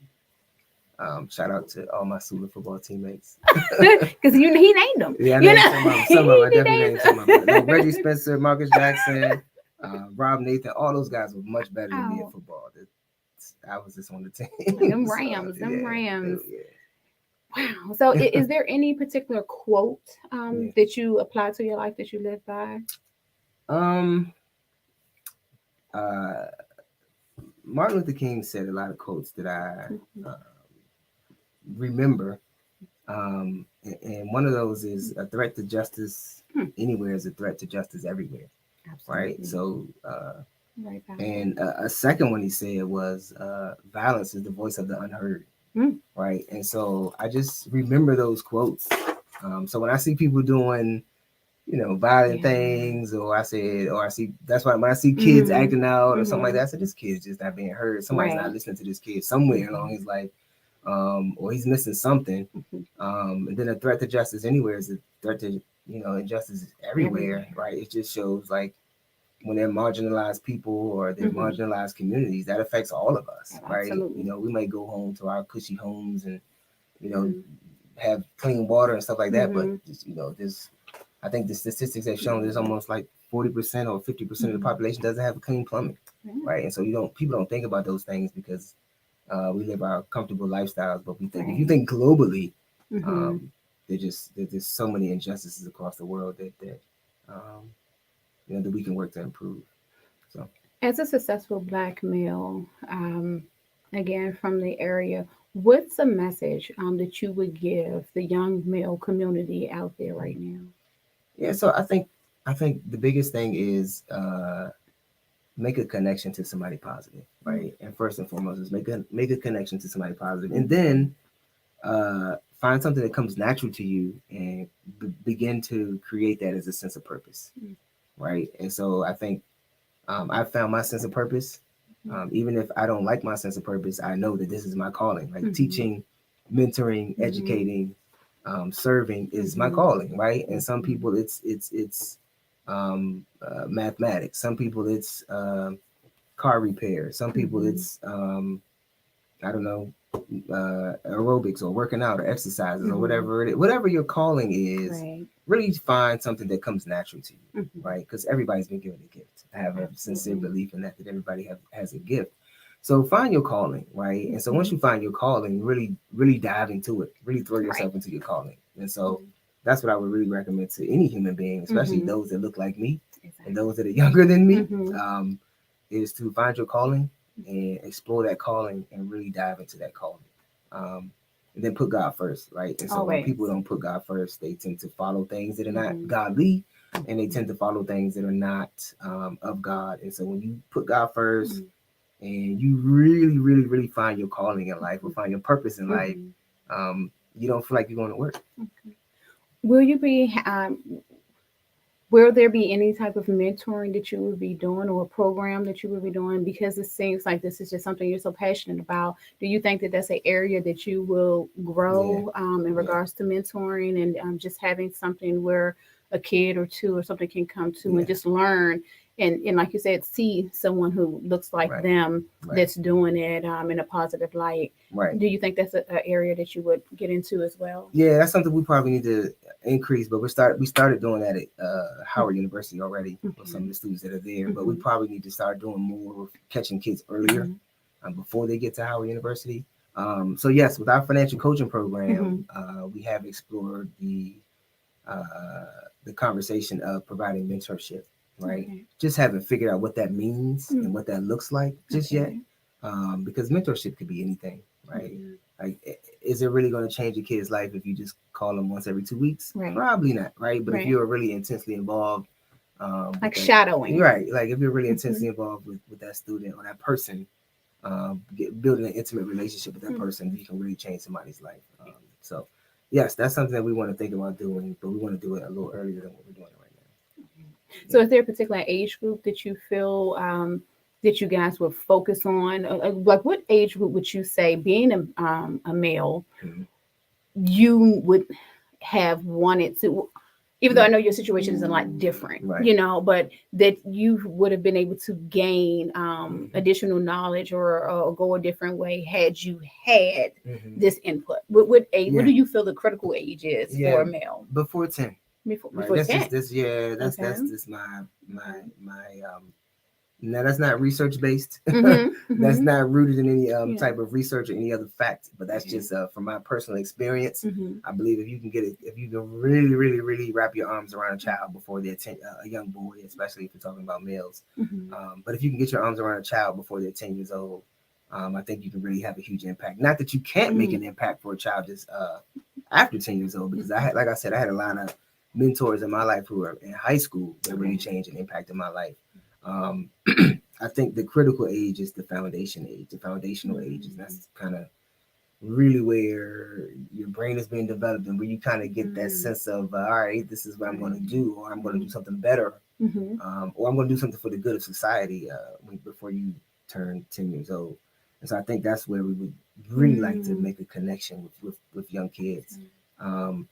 shout out to all my Sula football teammates. Because he named them. Yeah, I You named know? some of them. Some of them. I He definitely named named some of them. them. No, Reggie Spencer, Marcus Jackson, Rob Nathan, all those guys were much better than me Oh. at football. I was just on the team. Them So, Rams, them yeah, Rams. yeah. Wow. So, is there any particular quote Yeah. that you apply to your life that you live by? Um, uh, Martin Luther King said a lot of quotes that I Mhm. remember. And one of those is a threat to justice Hmm. anywhere is a threat to justice everywhere. Right. Absolutely. So, Right back. and a second one he said was violence is the voice of the unheard. Mm. Right. And so I just remember those quotes. So when I see people doing, violent Yeah. things, or I see, that's why when I see kids Mhm. acting out or something like Mhm. that, I said, this kid's just not being heard. Somebody's not Right. listening to this kid somewhere Mhm. along his life, or he's missing something. Mhm. And then a threat to justice anywhere is a threat to, injustice everywhere, Everywhere. right? It just shows like when they're marginalized people or they're Mhm. marginalized communities, that affects all of us, right? Absolutely. We may go home to our cushy homes and, you know, Mhm. have clean water and stuff like that, but Mhm. just, there's, I think the statistics have shown there's almost like 40% or 50% of the Mhm. population doesn't have clean plumbing, Yeah. right? And so people don't think about those things because we live our comfortable lifestyles, but we think if you Right. think globally, Mhm. there's so many injustices across the world that that we can work to improve. So As a successful Black male, again from the area, what's a message that you would give the young male community out there right now? yeah, so I think the biggest thing is make a connection to somebody positive, right? And first and foremost is make a connection to somebody positive, and then find something that comes natural to you and begin to create that as a sense of purpose, right? And so I think I found my sense of purpose. Even if I don't like my sense of purpose, I know that this is my calling, like Mhm. teaching, mentoring, Mhm. educating, serving is my calling, right? And some people it's mathematics. Some people it's car repair. Some people it's I don't know, aerobics or working out or exercises or whatever it is, whatever your calling is. Right. Really find something that comes natural to you, Mm-hmm. right? Because everybody's been given a gift. I have a sincere Absolutely. belief in that everybody has a gift. So find your calling, right? And so once you find your calling, really dive into it. Really throw yourself Right. into your calling. And so that's what I would really recommend to any human being, especially Mm-hmm. those that look like me and Exactly. those that are younger than me, Mm-hmm. is to find your calling and explore that calling and really dive into that calling. Um, and then put God first, right? And so when Always. people don't put God first, they tend to follow things that are not Mm-hmm. godly, and they tend to follow things that are not of God. And so when you put God first and you really find your calling in life or find your purpose in life, Mm-hmm. you don't feel like you're going to work. Will you be? Will there be any type of mentoring that you would be doing or a program that you would be doing? Because it seems like this is just something you're so passionate about. Do you think that that's an area that you will Yeah, grow in yeah, regards to mentoring and just having something where a kid or two or something can come to and yeah. just learn and like you said, see someone who looks like Right, them right, that's doing it in a positive light? right. Do you think that's an area that you would get into as well? Yeah, that's something we probably need to increase, but we started doing that at Howard University already with some of Okay. the students that are there. But we Hmm. probably need to start doing more with catching kids earlier, Hmm. before they get to Howard University. So yes, with our financial coaching program, Hmm. we have explored the conversation of providing mentorship, right? Okay. Just haven't figured out what that means Mm. and what that looks like just yet, Okay. because mentorship could be anything, right? Mhm. Like, is it really going to change a kid's life if you just call them once every 2 weeks? Right. Probably not, right? But if Right. you're really intensely involved with Like that, shadowing. right? Like if you're really Hmm. intensely involved with that student or that person, building an intimate relationship with that Mm. person, you can really change somebody's life. So, yes, that's something that we want to think about doing, but we want to do it a little earlier than what we're doing right now. So, Yeah. is there a particular age group that you feel that you guys would focus on? Like, what age group would you say, being a male, Mhm. you would have wanted to? Even though I Yeah. know your situation is a lot different, Right. but that you would have been able to gain Hmm. additional knowledge or go a different way had you had Hmm. this input. What age? What Yeah. do you feel the critical age is Yeah. for a male? Before 10. Right. Before That's just 10. this. Yeah. Okay. That's just Okay. my Now that's not research based. Mm-hmm. That's Mm-hmm. not rooted in any Yeah. type of research or any other fact. But that's Okay. just from my personal experience. Mm-hmm. I believe if you can get it, if you can really wrap your arms around a child before they're a young boy, especially if you're talking about males. Mm-hmm. But if you can get your arms around a child before they're 10 years old, I think you can really have a huge impact. Not that you can't make Mm-hmm. an impact for a child just after 10 years old, because I had, like I said, I had a lot of mentors in my life who were in high school that really Okay. changed and impacted my life. Um, I think the critical age is the foundation age, the foundational age, and Mm-hmm. that's kind of really where your brain is being developed and where you kind of get that Mm-hmm. sense of, all right, this is what I'm going Right. to do, or I'm going to do something better, Mm-hmm. or I'm going to do something for the good of society before you turn 10 years old. And so I think that's where we would really like to Mm-hmm. make a connection with young kids. Um,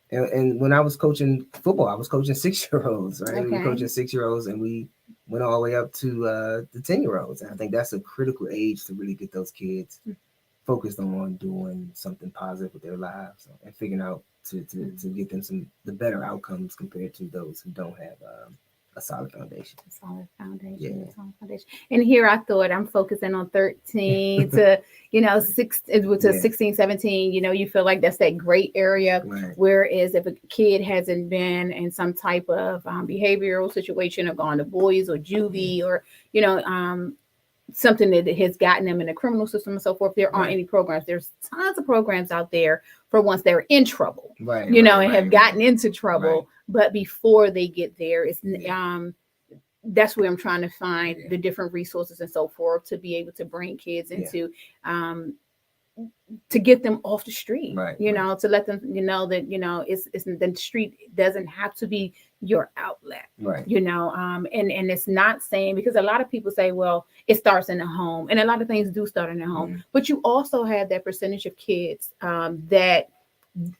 and when I was coaching football, I was coaching 6 year olds, right? We were Okay. coaching 6 year olds, and we went all the way up to the 10 year olds. And I think that's a critical age to really get those kids focused on doing something positive with their lives and figuring out to get them some the better outcomes compared to those who don't have a solid foundation. Solid foundation, Yeah, solid foundation. And here I thought I'm focusing on 13 to, yeah, 16, 17, you feel like that's that gray area. right, Whereas if a kid hasn't been in some type of behavioral situation or gone to boys or yeah, juvie or, something that has gotten them in the criminal system and so forth, there aren't right, any programs. There's tons of programs out there for once they're in trouble, right, right, and have right, gotten into right, trouble. But before they get there, it's yeah, that's where I'm trying to find yeah, the different resources and so forth to be able to bring kids yeah, into um, to get them off the street, right, right, to let them know that it's the street doesn't have to be your outlet, right, and it's not saying, because a lot of people say, well, it starts in the home, and a lot of things do start in the home, mm, but you also have that percentage of kids that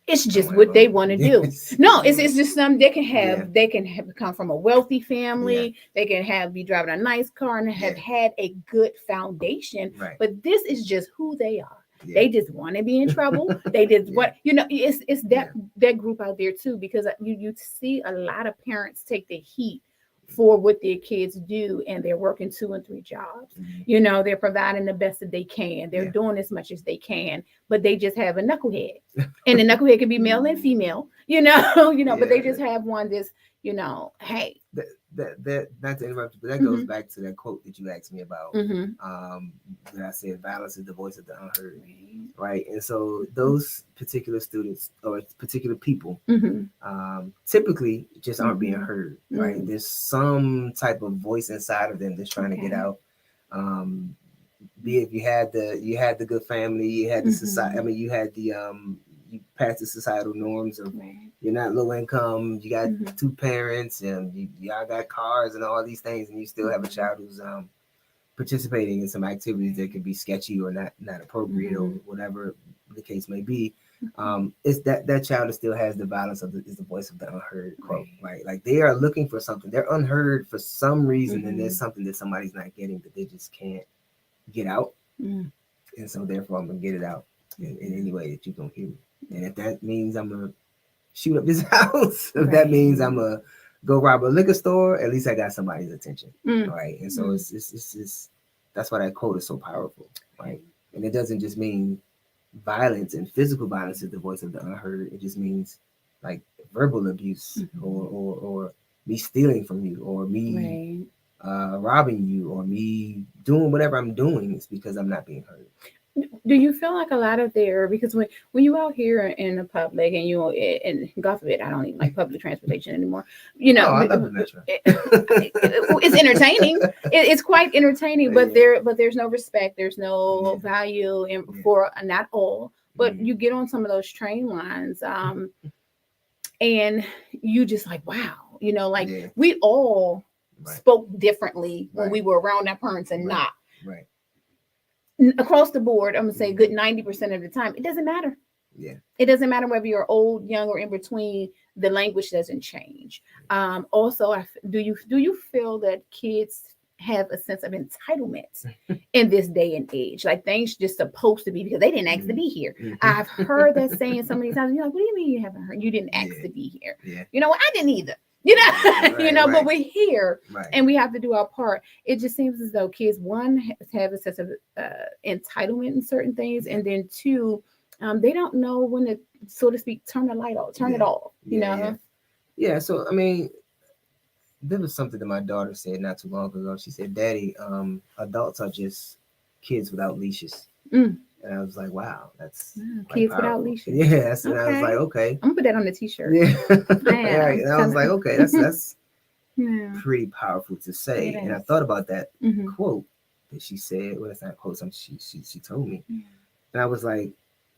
it's I just want to what they go. want to do. Yes. No, Yeah. it's just something they can Yeah. have. They can come from a wealthy Yeah. family. They can be driving a nice car and have Yeah. had a good foundation. Right. But this is just who they are. Yeah. They just want to be in trouble. They just Yeah. what it's Yeah. that group out there too, because you see a lot of parents take the heat for what their kids do, and they're working 2 and 3 jobs. Mhm. They're providing the best that they can. They're Yeah. doing as much as they can, but they just have a knucklehead, and the knucklehead can be male and female. But they Yeah. just have one that's hey. That not to interrupt you, but that goes Mm-hmm, back to that quote that you asked me about. mm-hmm. Um, that I said, "Violence is the voice of the unheard." Right. Right, and so those particular students or particular people Mm-hmm, typically just aren't being mm-hmm, heard. Right, mm-hmm. there's some type of voice inside of them that's trying to get Okay. out. Um, be it you had the good family, you had the society. I Mm-hmm. mean, you had the you passed the societal norms of Right. you're not low income, you got Mm-hmm. two parents, and y'all got cars and all these things, and you still have a Mm-hmm. child who's participating in some activities that Right. can be sketchy or not appropriate or Mm-hmm. whatever the case may be. It's that child that still has the violence of is the voice of the unheard quote, Right. right? Like they are looking for something, they're unheard for some reason, and Mm-hmm. there's something that somebody's not getting that they just can't get out, Mm-hmm. and so therefore I'm gonna get it out in any way that you can hear me. And if that means I'm gonna shoot up this house, if that means I'm Right. gonna go rob a liquor store, at least I got somebody's attention, Mm-hmm. right? And so it's that's why that quote is so powerful, right? And it doesn't just mean violence and physical violence is the voice of the unheard. It just means like verbal abuse or me stealing from you or me Right. robbing you or me doing whatever I'm doing is because I'm not being heard. Do you feel like a lot of there, because when you out here in the public and and God forbid I don't even like public transportation anymore, Oh, I love the metro. it's entertaining. It's quite entertaining, but Yeah. there's no respect, there's no Yeah. value in Yeah. for not all, but Mhm. you get on some of those train lines, and you just like wow, like Yeah. we all Right. spoke differently when Right. we were around that parents and Right. not Right. across the board. I'm gonna say Mhm. good 90% of the time it doesn't matter. Yeah. It doesn't matter whether you're old, young, or in between. The language doesn't change. Also, do you feel that kids have a sense of entitlement in this day and age? Like things just supposed to be because they didn't ask to Mhm. be here. Mhm. I've heard that saying so many times. You're like, what do you mean you haven't heard? You didn't ask Yeah. to be here. Yeah. You know what? I didn't either. You know, Right. but Right. we're here Right. and we have to do our part. It just seems as though kids, one, have a sense of entitlement in certain things, Yeah. and then two, they don't know when to, so to speak, turn the light off, turn it Yeah. off. Yeah. Yeah. So I mean, there was something that my daughter said not too long ago. She said, "Daddy, adults are just kids without leashes." Mm. And I was like, "Wow, that's quite Kids without powerful." leashes. Yes, and I was like, Okay. "Okay." I'm gonna put that on the t-shirt. Yeah. Yeah. Right. And I was like, "Okay, that's Yeah. pretty powerful to say." It And I is. thought about that Mm-hmm. quote that she said. Well, it's not a quote. Something she told me, Yeah. and I was like,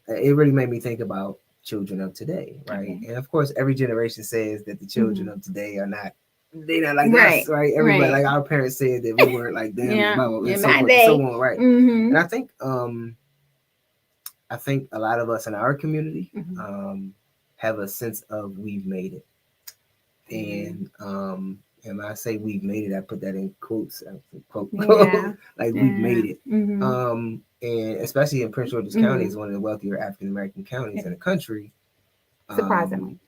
it really made me think about children of today, right? Okay. And of course, every generation says that the children Mhm. of today are not. They're not like Right. us, right? Everybody, Right. like our parents said that we weren't like them, Yeah. blah, blah, blah, In and so my forth and so day. on, right? Mm-hmm. And I think a lot of us in our community Mhm. have a sense of we've made it. And when I say we've made it, I put that in quotes, quote, Yeah. like we've Yeah. made it. Mm-hmm. And especially in Prince George's County, is one of the wealthier African American counties in the country. Surprisingly.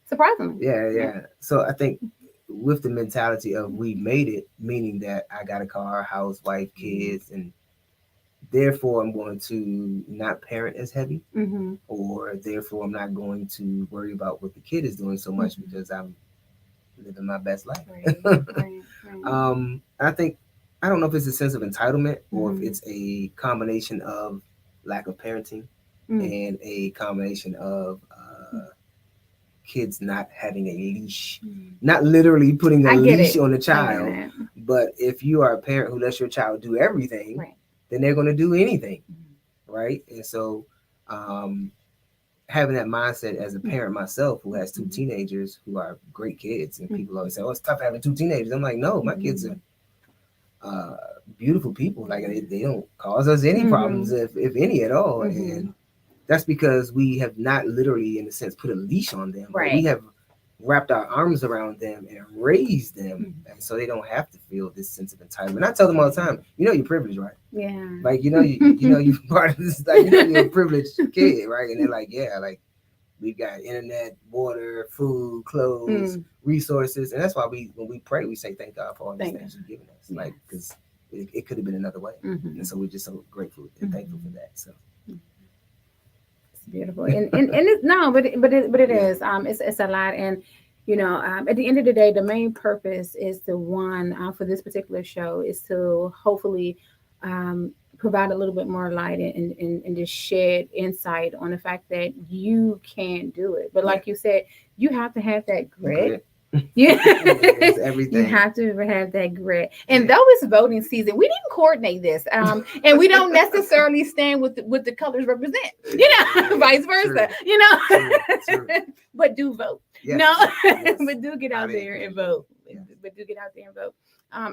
Surprisingly. Yeah. So I think with the mentality of we've made it, meaning that I got a car, house, wife, kids, and therefore I'm going to not parent as heavy, Mm-hmm. or therefore I'm not going to worry about what the kid is doing so much because I'm living my best life. Right. I think I don't know if it's a sense of entitlement or if Mhm. it's a combination of lack of parenting and a combination of kids not having a leash, not literally putting a I get leash it. on the I get child, it. but if you are a parent who lets your child do everything, Right. then they're going to do anything, right? And so having that mindset as a parent myself who has two teenagers who are great kids, and people always say, oh, it's tough having two teenagers. I'm like, no, my kids are beautiful people. Like they don't cause us any problems, if any at all. And that's because we have not literally, in a sense, put a leash on them, but we Right. have wrapped our arms around them and raised them, Mhm. and so they don't have to feel this sense of entitlement. I tell them all the time, you're privileged, right? Yeah. Like, you part of this, like, you're a privileged kid, right? And they're like, yeah, like, we got internet, water, food, clothes, Mm. resources, and that's why when we pray, we say thank God for all these Thank things He's given us, Yes. like, because it could have been another way, Mhm. and so we're just so grateful and thankful for that. So It's beautiful, and it's no, but it yeah, is. It's a lot, and at the end of the day, the main purpose is the one for this particular show is to hopefully provide a little bit more light and just shed insight on the fact that you can do it. But yeah, like you said, you have to have that grit. grit. Yeah, It's you everything. have to have that grit. And Yeah. though it's voting season, we didn't coordinate this, and we don't necessarily stand with the colors represent, Yeah, vice versa, true, true. but do vote. Yes, No, yes. but do get out I there agree. and vote. Yes. But do get out there and vote.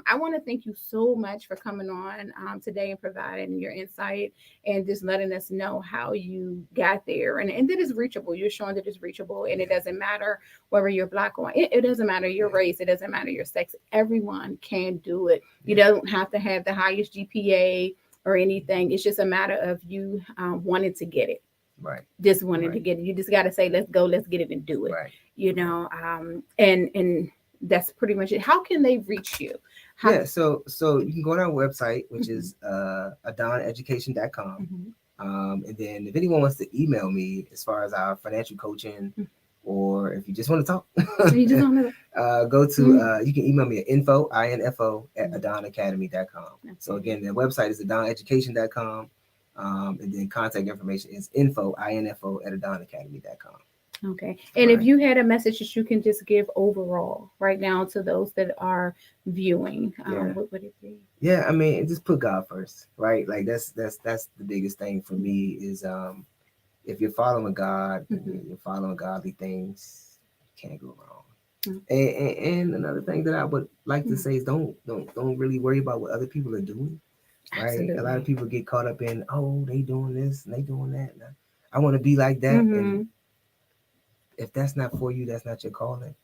I want to thank you so much for coming on today and providing your insight and just letting us know how you got there and that it's reachable. You're showing that it's reachable, and it doesn't matter whether you're black or white. It doesn't matter your Yeah. race. It doesn't matter your sex. Everyone can do it. You Yeah. don't have to have the highest GPA or anything. It's just a matter of you wanting to get it. Right. Just wanting to Right. get it. You just got to say, let's go, let's get it and do it. Right. And that's pretty much it. How can they reach you? How, Yeah, so you can go on our website, which is adoneducation.com. Mhm. And then if anyone wants to email me as far as our financial coaching, or if you just want to talk, You just want to. go to you can email me at info at adonacademy.com. So Okay. again, the website is adoneducation.com. And then contact information is info at adonacademy.com. Okay. And if Right. you had a message that you can just give overall right now to those that are viewing, Yeah. what would it be? Yeah, I mean, just put God first, right? Like that's the biggest thing for me is if you're following God, Mhm. you're following godly things, you can't go wrong. Mhm. And another thing that I would like to Mhm. say is don't really worry about what other people are doing, right? A lot of Absolutely. people get caught up in, oh, they doing this and they doing that. And I want to be like that, and Hmm. if that's not for you, that's not your calling.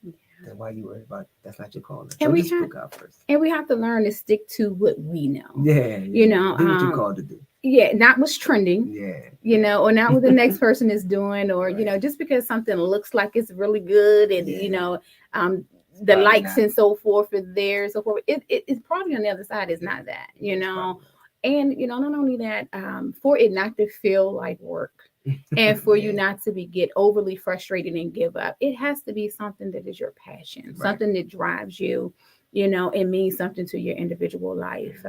Then why you worry about it? That's not your calling? And So we just have put God first. and we have to learn to stick to what we know. Yeah, You yeah. know, Do what you're called to do. yeah, not what's trending. Yeah, Or not what the next person is doing, or Right. just because something looks like it's really good, and Yeah. um, It's the probably likes not. and so forth are there, so forth. It's probably on the other side is Yeah. not that, It's probably and not only that, for it not to feel like work, and for you Yeah. not to be get overly frustrated and give up. It has to be something that is your passion, Right. something that drives you, and means something to your individual life.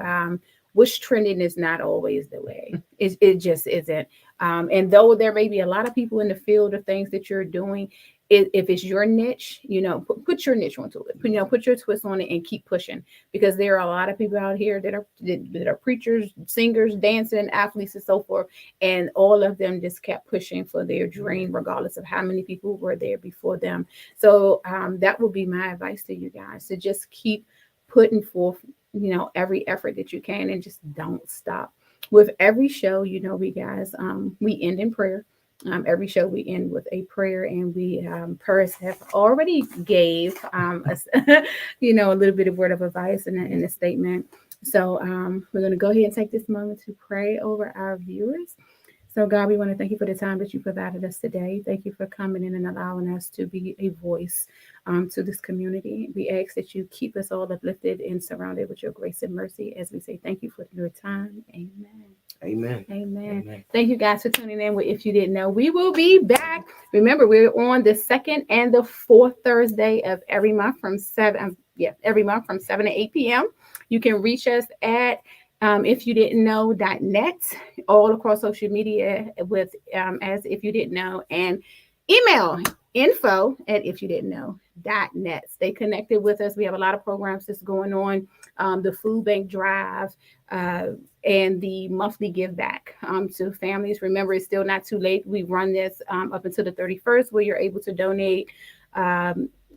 Which trending is not always the way. It just isn't. And though there may be a lot of people in the field of things that you're doing, if it's your niche, put your niche onto it. Put your twist on it and keep pushing, because there are a lot of people out here that are preachers, singers, dancing, athletes, and so forth, and all of them just kept pushing for their dream, regardless of how many people were there before them. So that would be my advice to you guys, to just keep putting forth every effort that you can, and just don't stop. With every show, we guys, we end in prayer. Every show we end with a prayer, and we Purse have already gave us a little bit of word of advice and a statement. So we're going to go ahead and take this moment to pray over our viewers. So, God, we want to thank you for the time that you provided us today. Thank you for coming in and allowing us to be a voice to this community. We ask that you keep us all uplifted and surrounded with your grace and mercy as we say thank you for your time. Amen. Amen. Amen. Amen. Thank you guys for tuning in. If you didn't know, we will be back. Remember, we're on the second and the fourth Thursday of every month from 7 to 8 p.m. You can reach us at if you didn't know.net, all across social media with as if you didn't know, and email info at if you didn't know.net. Stay connected with us. We have a lot of programs that's going on. The food bank drive, and the monthly give back to families. Remember, it's still not too late. We run this up until the 31st, where you're able to donate,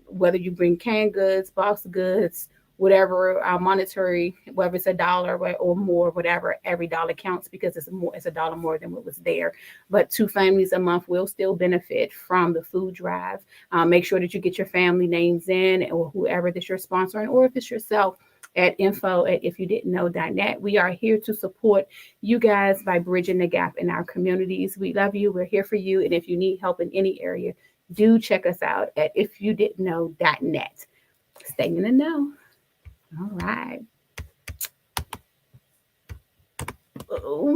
whether you bring canned goods, boxed goods, whatever monetary, whether it's $1 or more, whatever, every dollar counts because it's $1 more than what was there. But 2 families a month will still benefit from the food drive. Make sure that you get your family names in, or whoever that you're sponsoring, or if it's yourself, at info@ifyoudidn'tknow.net. We are here to support you guys by bridging the gap in our communities. We love you. We're here for you. And if you need help in any area, do check us out at ifyoudidn'tknow.net. Stay in the know. All right. Uh-oh.